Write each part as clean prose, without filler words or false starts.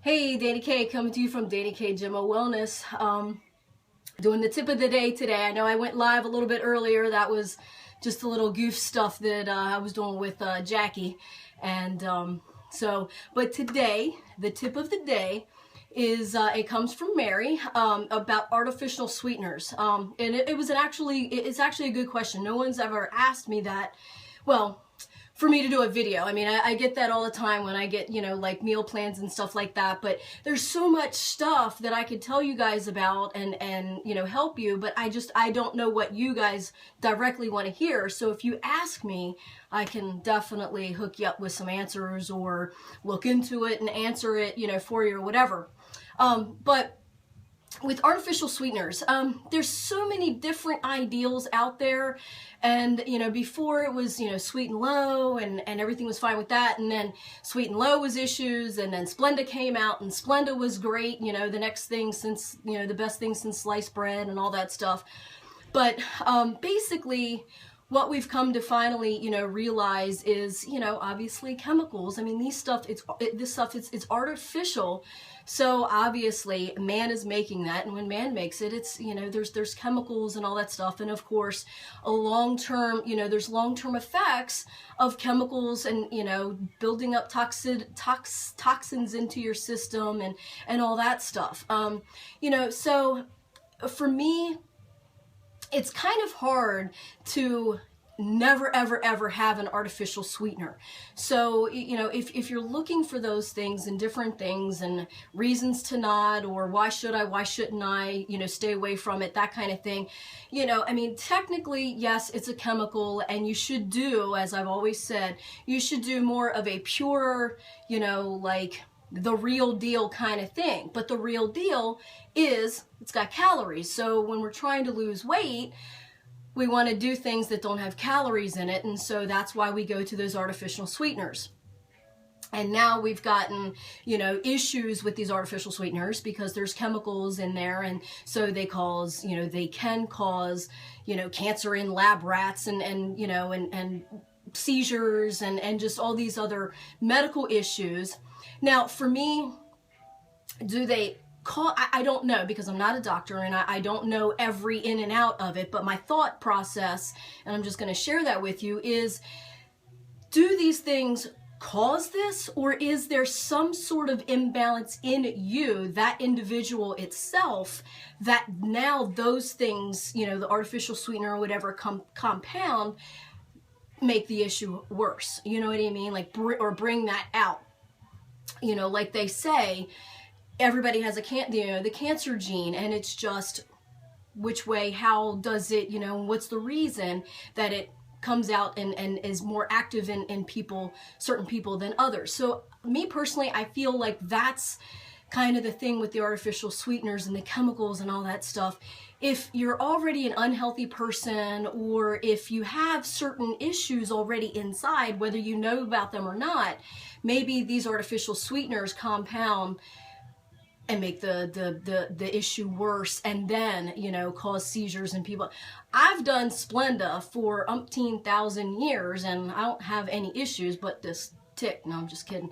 Hey, Dani K coming to you from Dani K Gemma Wellness. Doing the tip of the day today. I know I went live a little bit earlier. That was just a little goof stuff that I was doing with Jackie. And but today, the tip of the day is, it comes from Mary, about artificial sweeteners. And it's actually a good question. No one's ever asked me that. Well, for me to do a video. I mean, I get that all the time when I get, like meal plans and stuff like that, but there's so much stuff that I could tell you guys about and help you, but I don't know what you guys directly want to hear. So if you ask me, I can definitely hook you up with some answers or look into it and answer it, for you or whatever. But with artificial sweeteners, there's so many different ideals out there. And, before it was, sweet and low and everything was fine with that. And then sweet and low was issues. And then Splenda came out and Splenda was great. The next thing since, the best thing since sliced bread and all that stuff. But basically, what we've come to finally, realize is, obviously chemicals. I mean, this stuff, it's artificial. So obviously man is making that. And when man makes it, it's, there's chemicals and all that stuff. And of course, a long-term, there's long-term effects of chemicals and, building up toxins into your system and all that stuff. So for me, it's kind of hard to never, ever, ever have an artificial sweetener. So, if you're looking for those things and different things and reasons to not, or why should I, why shouldn't I, stay away from it, that kind of thing, I mean, technically, yes, it's a chemical and you should do, as I've always said, you should do more of a pure, like the real deal kind of thing. But the real deal is it's got calories. So when we're trying to lose weight, we want to do things that don't have calories in it. And so that's why we go to those artificial sweeteners. And now we've gotten, issues with these artificial sweeteners because there's chemicals in there. And so they can cause, cancer in lab rats and seizures and just all these other medical issues. Now, for me, I don't know, because I'm not a doctor and I don't know every in and out of it, but my thought process, and I'm just going to share that with you, is do these things cause this, or is there some sort of imbalance in you, that individual itself, that now those things, the artificial sweetener or whatever compound make the issue worse? You know what I mean? Like, or bring that out. Like they say, everybody has the cancer gene, and it's just which way, how does it, what's the reason that it comes out and is more active in certain people than others. So me personally, I feel like that's kind of the thing with the artificial sweeteners and the chemicals and all that stuff. If you're already an unhealthy person, or if you have certain issues already inside, whether you know about them or not, maybe these artificial sweeteners compound and make the issue worse, and then, cause seizures in people. I've done Splenda for umpteen thousand years, and I don't have any issues but this tick. No, I'm just kidding.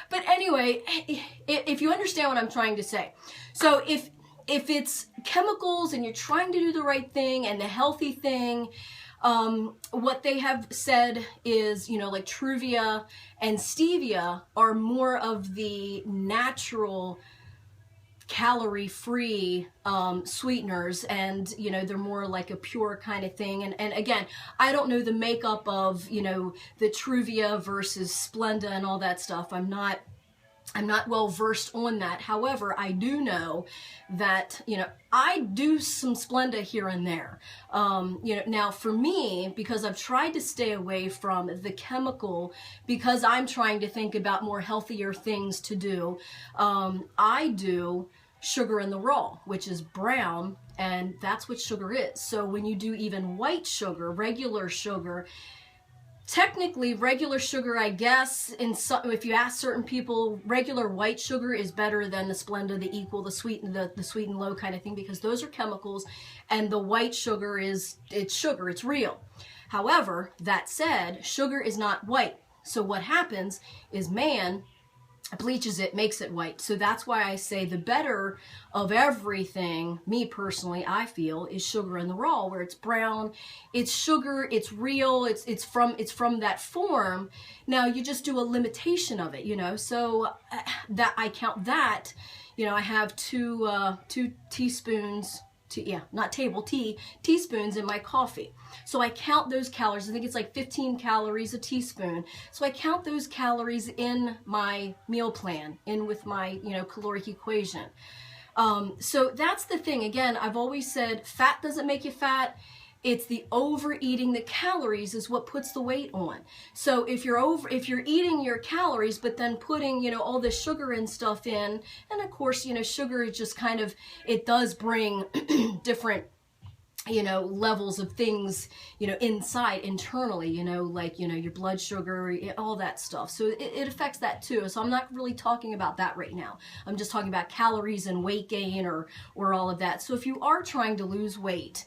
But anyway, if you understand what I'm trying to say. So if it's chemicals and you're trying to do the right thing and the healthy thing, what they have said is, like Truvia and Stevia are more of the natural calorie-free sweeteners, and they're more like a pure kind of thing. And again, I don't know the makeup of the Truvia versus Splenda and all that stuff. I'm not well versed on that. However, I do know that, I do some Splenda here and there. Now for me, because I've tried to stay away from the chemical, because I'm trying to think about more healthier things to do, I do sugar in the raw, which is brown, and that's what sugar is. So when you do even white sugar, regular sugar, technically, regular sugar, I guess, if you ask certain people, regular white sugar is better than the Splenda, the Equal, the sweet and low kind of thing, because those are chemicals, and the white sugar it's sugar, it's real. However, that said, sugar is not white. So what happens is man bleaches it, makes it white. So that's why I say the better of everything, me personally, I feel, is sugar in the raw, where it's brown, it's sugar, it's real, it's from that form. Now you just do a limitation of it, you know. So that I count that, you know, I have two teaspoons, not teaspoons in my coffee. So I count those calories. I think it's like 15 calories a teaspoon. So I count those calories in my meal plan, in with my, you know, caloric equation. So that's the thing. Again, I've always said fat doesn't make you fat. It's the overeating the calories is what puts the weight on. So if you're eating your calories, but then putting, you know, all this sugar and stuff in, and of course, you know, sugar is just kind of, it does bring different, you know, levels of things, you know, internally, you know, like, you know, your blood sugar, all that stuff. So it affects that too. So I'm not really talking about that right now. I'm just talking about calories and weight gain or all of that. So if you are trying to lose weight,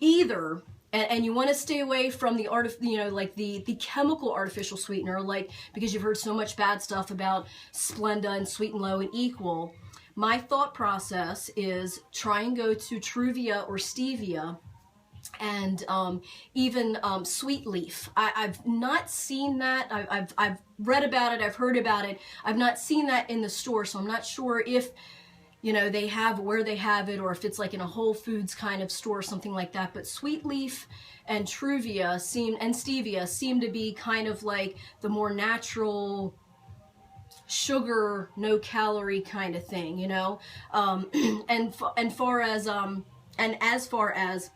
either, and you want to stay away from the the chemical artificial sweetener, like, because you've heard so much bad stuff about Splenda and Sweet and Low and Equal. My thought process is try and go to Truvia or Stevia, and even Sweet Leaf. I've not seen that. I've read about it. I've heard about it. I've not seen that in the store, so I'm not sure if, you know, they have where they have it, or if it's like in a Whole Foods kind of store or something like that. But Sweet Leaf and Truvia and Stevia seem to be kind of like the more natural sugar, no calorie kind of thing, you know. And as far as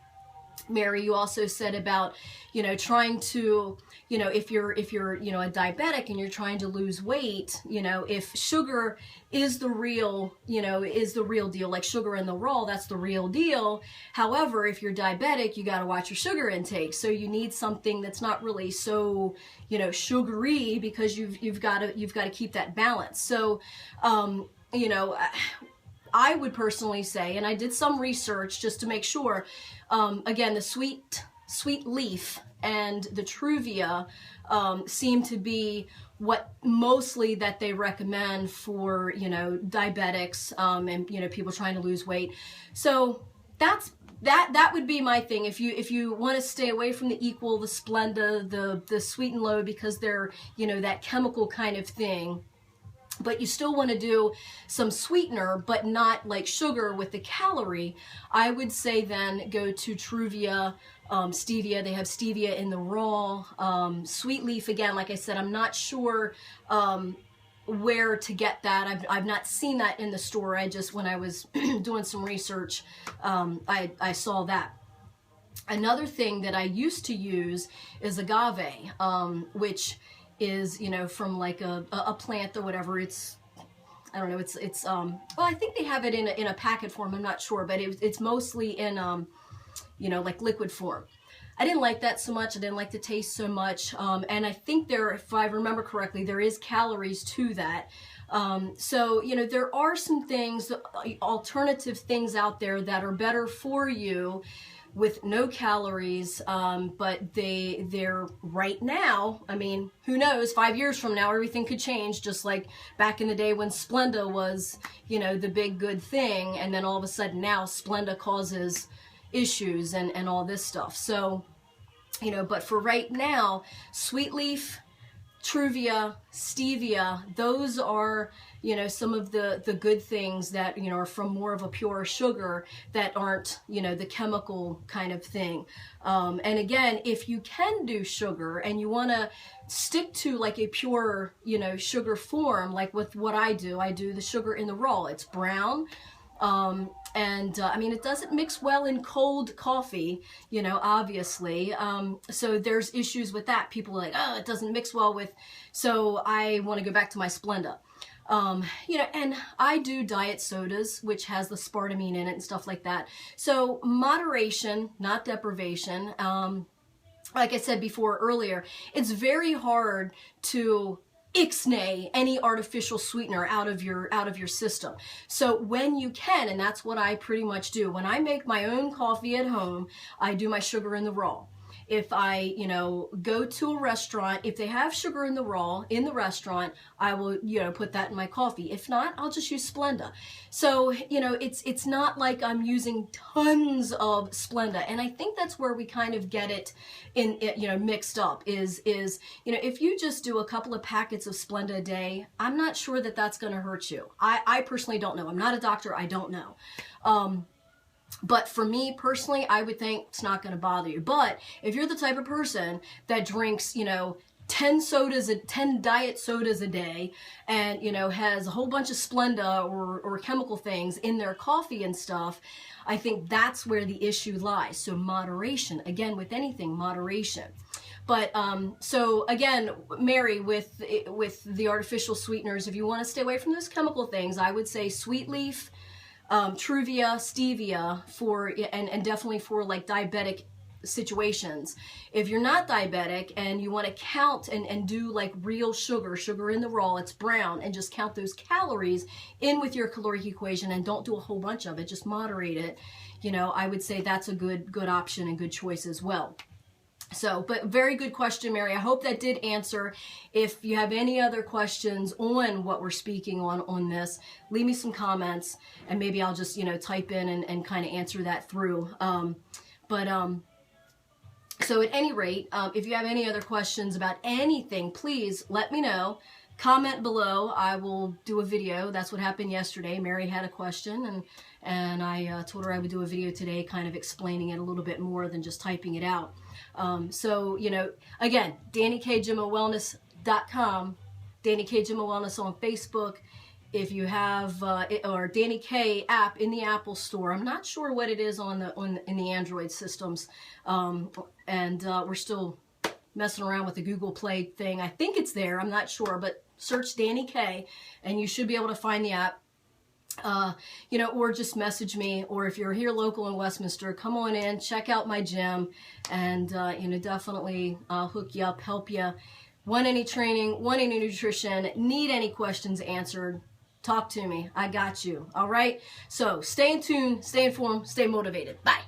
Mary, you also said about, you know, trying to, you know, if you're, you know, a diabetic and you're trying to lose weight, you know, if sugar is the real, you know, is the real deal, like sugar in the raw, that's the real deal. However, if you're diabetic, you got to watch your sugar intake. So you need something that's not really so, you know, sugary, because you've got to keep that balance. So, you know, I would personally say, and I did some research just to make sure, again, the Sweet Leaf and the Truvia seem to be what mostly that they recommend for, you know, diabetics and, you know, people trying to lose weight. So that would be my thing. If you want to stay away from the Equal, the Splenda, the Sweet and Low, because they're, you know, that chemical kind of thing, but you still want to do some sweetener, but not like sugar with the calorie, I would say then go to Truvia, Stevia. They have Stevia in the raw. Sweet Leaf, again, like I said, I'm not sure where to get that. I've not seen that in the store. I just, when I was doing some research, I saw that. Another thing that I used to use is agave, which is, you know, from like a plant or whatever. It's, I don't know, it's well, I think they have it in a packet form, I'm not sure, but it's mostly in you know, like liquid form. I didn't like that so much. I didn't like the taste so much, and I think there, if I remember correctly, there is calories to that. So, you know, there are some things, alternative things out there that are better for you with no calories, but they're right now, I mean, who knows, 5 years from now, everything could change, just like back in the day when Splenda was, you know, the big good thing, and then all of a sudden now Splenda causes issues and all this stuff. So, you know, but for right now, Sweet Leaf, Truvia, Stevia, those are, you know, some of the good things that, you know, are from more of a pure sugar that aren't, you know, the chemical kind of thing. And again, if you can do sugar and you want to stick to like a pure, you know, sugar form, like with what I do the sugar in the raw. It's brown. I mean, it doesn't mix well in cold coffee, you know, obviously. So there's issues with that. People are like, oh, it doesn't mix well with, so I want to go back to my Splenda. You know, and I do diet sodas, which has the spartamine in it and stuff like that. So moderation, not deprivation. Like I said before earlier, it's very hard to ixnay any artificial sweetener out of your system. So when you can, and that's what I pretty much do, when I make my own coffee at home, I do my sugar in the raw. if I, you know, go to a restaurant, if they have sugar in the restaurant, I will, you know, put that in my coffee. If not, I'll just use Splenda. So, you know, it's not like I'm using tons of Splenda. And I think that's where we kind of get it you know, mixed up is, you know, if you just do a couple of packets of Splenda a day, I'm not sure that that's going to hurt you. I personally don't know. I'm not a doctor. I don't know. But for me personally, I would think it's not going to bother you. But if you're the type of person that drinks, you know, 10 diet sodas a day and, you know, has a whole bunch of Splenda or chemical things in their coffee and stuff, I think that's where the issue lies. So moderation, again, with anything, moderation. But so again, Mary, with the artificial sweeteners, if you want to stay away from those chemical things, I would say sweet leaf, Truvia, stevia and definitely for like diabetic situations. If you're not diabetic and you want to count and do like real sugar in the raw, it's brown, and just count those calories in with your caloric equation and don't do a whole bunch of it, just moderate it, you know, I would say that's a good option and good choice as well. So, but very good question, Mary. I hope that did answer. If you have any other questions on what we're speaking on this, leave me some comments and maybe I'll just, you know, type in and kind of answer that through. So at any rate, if you have any other questions about anything, please let me know. Comment below. I will do a video. That's what happened yesterday. Mary had a question and I told her I would do a video today kind of explaining it a little bit more than just typing it out. So, you know, again, DaniKGymOWellness.com, Dani K Gym Wellness on Facebook. If you have or Dani K app in the Apple Store, I'm not sure what it is in the Android systems, we're still messing around with the Google Play thing. I think it's there. I'm not sure, but search Dani K, and you should be able to find the app. You know, or just message me, or if you're here local in Westminster, come on in, check out my gym, and you know, definitely hook you up, help you. Want any training, want any nutrition, need any questions answered, talk to me. I got you. All right? So stay in tune, stay informed, stay motivated. Bye.